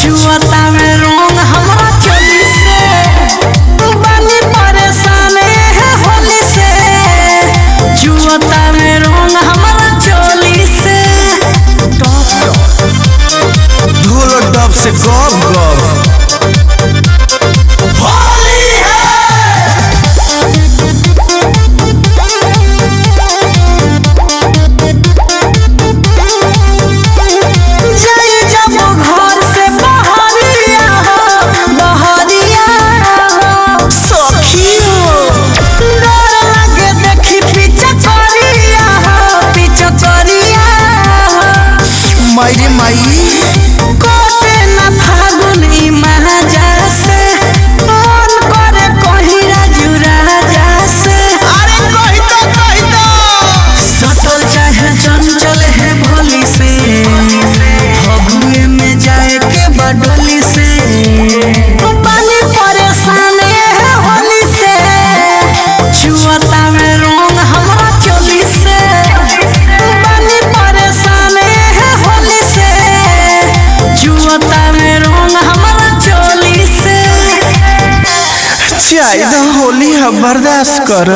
छुअता में रंग हमरा चोली से बानी परेशान है होली से छुअता में रंग हमरा चोली से ढोल डब से गब गब माई माई कोटे ना फागुन ई महाजा से मन करे कहीं राजू राजा से अरे कहि तो सटल चाहे चंचल है भोली से भगुए में जाए के बडोली से पानी परेशान है होली से छुअता में रंग हमरा चोली से पानी परेशान है होली से छुअता में रंग हमरा चोली से चाहे होली बर्दाश्त कर।